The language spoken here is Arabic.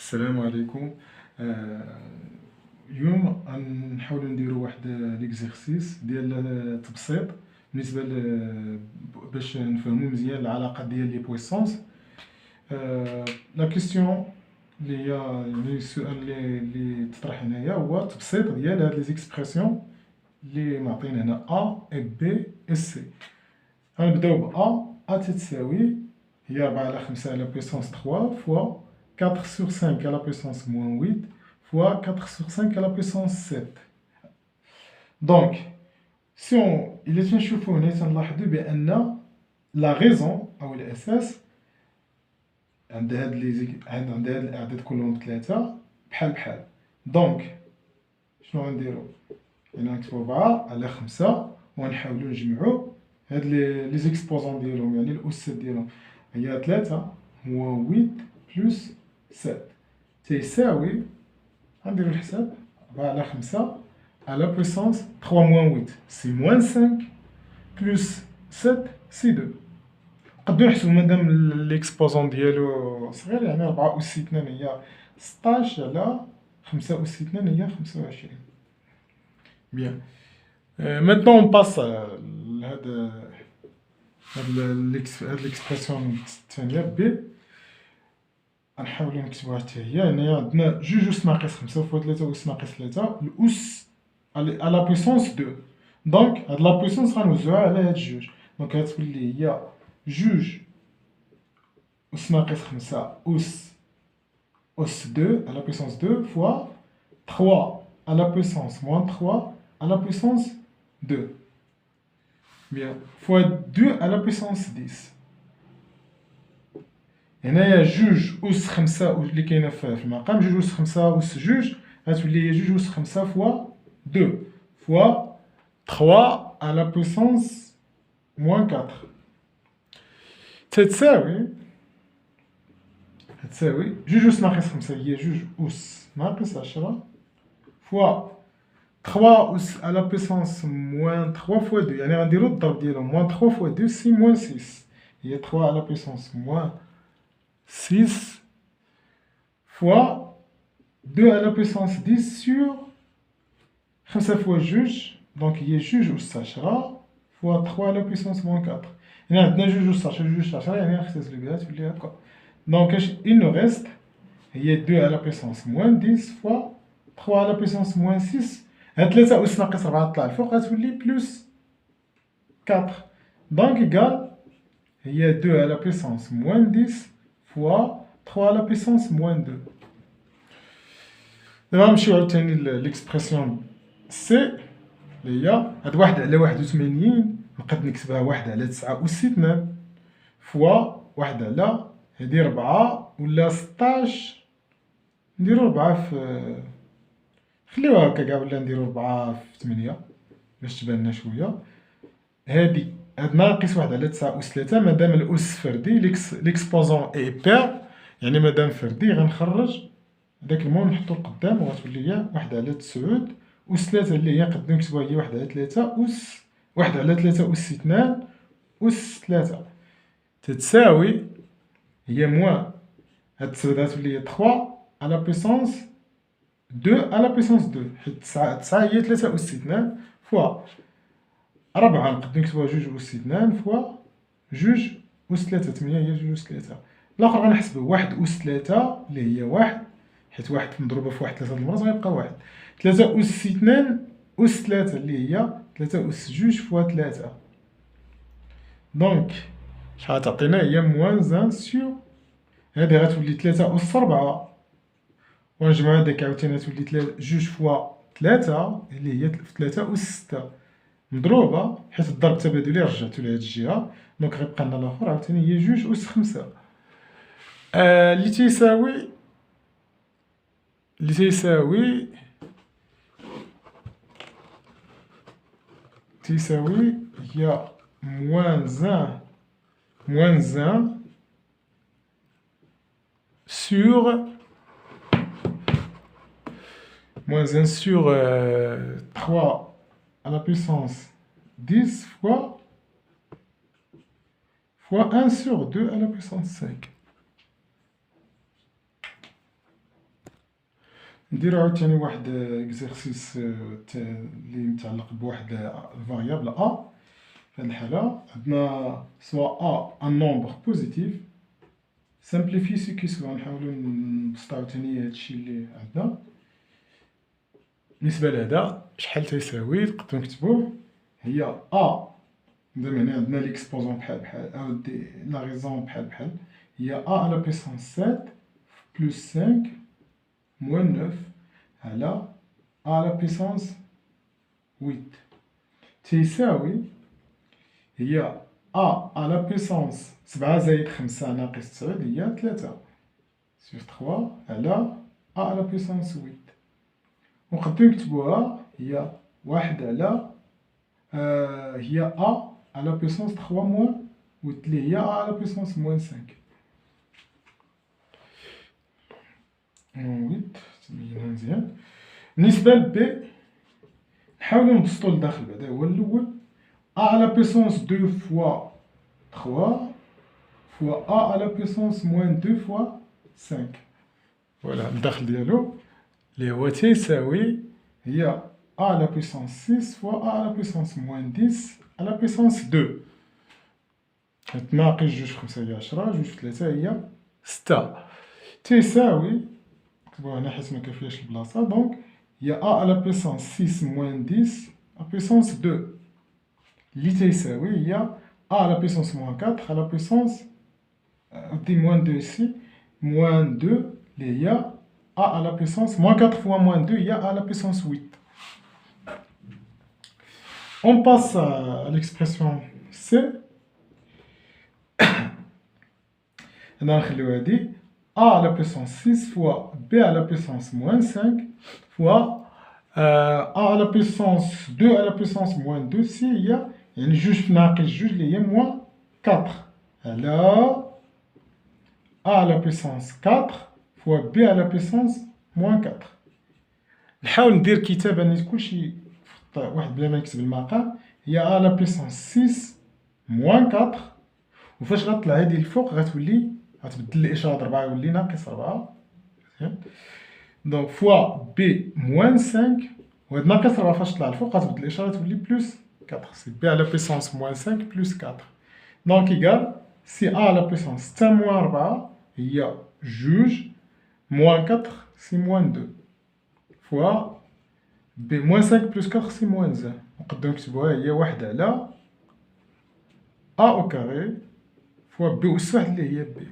السلام عليكم. اليوم غنحاولوا نديروا واحد ليكزيرسيس ديال تبسيط بالنسبه باش نفهموا مزيان العلاقه ديال لي بويسونس. لا كيسيون اللي هي يعني السؤال اللي تطرح هنايا هو تبسيط ديال هاد لي زيكسبرسيون اللي معطين هنا ا و بي و سي. غنبداو ب ا تتساوي هي 4 على 5 على بويسونس 3 فوا 4 sur 5 à la puissance moins 8 fois 4 sur 5 à la puissance 7. Donc, si on il est نشوفوا هنا تنلاحظوا بأن لا غيزون أو الأساس عند هاد الأعداد كلهم بثلاثة بحال. دونك شنو غنديرو؟ يعني غنكتبو 4 على 5 وغنحاولو نجمعو هاد لي زيكسبوزون ديالهم، يعني الأسات ديالهم هي 3 هو 8 بلس 7 تيساوي، غنديرو الحساب 4 على 5 على بويسونس 3 موان 8 سي موان 5 بلس 7 سي 2. نقدرو نحسبو مادام ليكسبوزون ديالو صغير، يعني 4 أس 2 هي 16 على 5 أس 2 هي 25. بيان. maintenant on passe لهاد ليكسبرسيون الثانية بي. غنحاولو نكتبوها حتى هي. هنايا عندنا جوج أس ناقص 5 فوا 3 أس ناقص 3 الأس على بويسونس 2. دونك هاد لا بويسونس غنوزعوها على هاد جوج، دونك غتولي هي جوج أس ناقص 5 أس 2 على بويسونس 2 فوا 3 على بويسونس موان 3 على بويسونس 2. بيان فوا 2 على بويسونس 10. هنايا جوج أس 5 اللي كاينة في المقام، جوج أس 5 أس جوج غتولي هي جوج أس 5 فوا 2 فوا 3 على بويسونس موان 4 تتساوي جوج أس ناقص 5 هي جوج أس ناقص 10 فوا 3 أس على بويسونس موان 3 فوا 2، يعني غنديرو الضرب ديالهم موان 3 فوا 2 سي موان 6 هي 3 على بويسونس موان 6 fois 2 à la puissance 10 sur 5 fois juge, donc il y a juge أس 10 fois 3 à la puissance moins 4. هنا عندنا جوج أس 10 جوج 10 يعني نختزلو بها تولي هكا. دونك اش il nous reste هي 2 à la puissance moins 10 fois 3 à la puissance moins 6. هاد 3 أس ناقص 4 طلع الفوق غتولي بلس 4. دونك إيكال هي 2 à la puissance moins 10 fois 3 à la puissance moins 2. دابا غنمشيو عاوتاني ليكسبرسيون سي اللي هي هاد 1 على 81 نقد نكتبها 1 على 9 أس 2 فوا 1 على هادي 4 ولا 16. نديرو 4 في خليوها هكا كاع ولا نديرو 4 في 8 باش تبان شوية. هادي هاد ناقص 1 على 9 أس 3 مادام الأس فردي ليكسبوزون اي بير، يعني مادام فردي غنخرج داك المول نحطو القدام وغتولي هي 1 على 9 أس 3 اللي هي نقدرو نكتبوها هي 1 على 3 أس 1 على 3 أس 2 أس 3 تتساوي هي موان هاد 9 غتولي هي 3 على بويسونس 2 على بويسونس 2 حيت 9 هي 3 أس 2 فوا 4 نقدرو نكتبوها 2 أس 2 فوا 2 أس 3 8 هي 2 أس 3. الآخر غنحسبو 1 أس 3 اللي هي 1 حيت 1 مضروبة في 1 3 المرات غيبقى 1. 3 أس 2 أس 3 اللي هي 3 أس 2 فوا 3. دونك شحال غتعطينا هي موان 1 سور هادي غتولي 3 أس 4 ونجمعو هاديك عاوتاني غتولي 2 فوا 3 اللي هي 3 أس 6 مضروبة حيت الضرب التبادلي رجعتو لهاد الجهة. دونك غيبقى لنا الآخر عاوتاني هي 2 أس 5 اللي تيساوي هي موان 1 sur 3 à la puissance 10 fois 1 sur 2 à la puissance 5. نديرو عاوتاني واحد اكزرسيس اللي متعلق بواحد الفاريابل ا. في هاد الحالة عندنا سوا ا ان نومبر بوزيتيف، سامبليفي سي كي سوا، نحاولو نبسطو عاوتاني هادشي اللي عندنا. بالنسبة لهذا شحال تيساوي نقدرو نكتبوه، هي ا دابا هنا عندنا ليكسبوزون بحال أو لا ريزون بحال هي ا على بيسونس 7 بلس 5 موان 9 على ا على بيسونس 8 تيساوي هي ا على بيسونس 7 زائد 5 ناقص 9 هي 3 سيغ 3 على ا على بيسونس 8. ونقدرو نكتبوها هي واحد على هي ا على بيسونس 3 موان 8 اللي هي ا على بيسونس موان 5. 8 تبينها مزيان. بالنسبة ل بي نحاولو نبسطو لداخل بعدا، هو الأول ا على بيسونس 2 فوا 3 فوا ا على بيسونس موان 2 فوا 5. فوالا الداخل ديالو اللي هو تيساوي هي ا على بيسونس 6 فوا ا على بيسونس موان 10 على بيسونس 2. تناقص 2 في 5 هي 10، 2 في 3 هي 6 تيساوي، نكتبوها هنا حيت مكافياش البلاصة، دونك هي ا على بيسونس 6 موان 10 على بيسونس 2 اللي تيساوي هي ا على بيسونس موان 4 على بيسونس دي موان 2 ici موان 2 اللي هي ا على بيسونس موان 4 فوا موان 2 هي ا على بيسونس 8. On passe à l'expression C. هنا نخليو هادي a على بيسونس 6 فوا b على بيسونس موان 5 فوا a على بيسونس 2 على بيسونس موان 2 سي هي يعني جوج في ناقص جوج اللي هي موان 4 على a على بيسونس 4 فوا b على بيسونس موان 4. نحاول ندير كتابة نيت كلشي واحد بلا ما يكتب المقام. هي a على بيسونس 6 موان 4 وفاش غطلع هادي الفوق غتولي غتبدل الإشارة 4 يولي ناقص 4 دونك فوا بي موان 5 وهاد ناقص 4 فاش طلع الفوق غتبدل الإشارة تولي بلوس 4 سي بي على بيسونس موان 5 بلوس 4 دونك إيكال سي أ على بيسونس 6 موان 4 هي جوج موان 4 سي موان 2 فوا بي موان 5 بلوس 4 سي موان 1. نقدرو نكتبوها هي واحد على أ أو كاري فوا بي أس واحد اللي هي بي.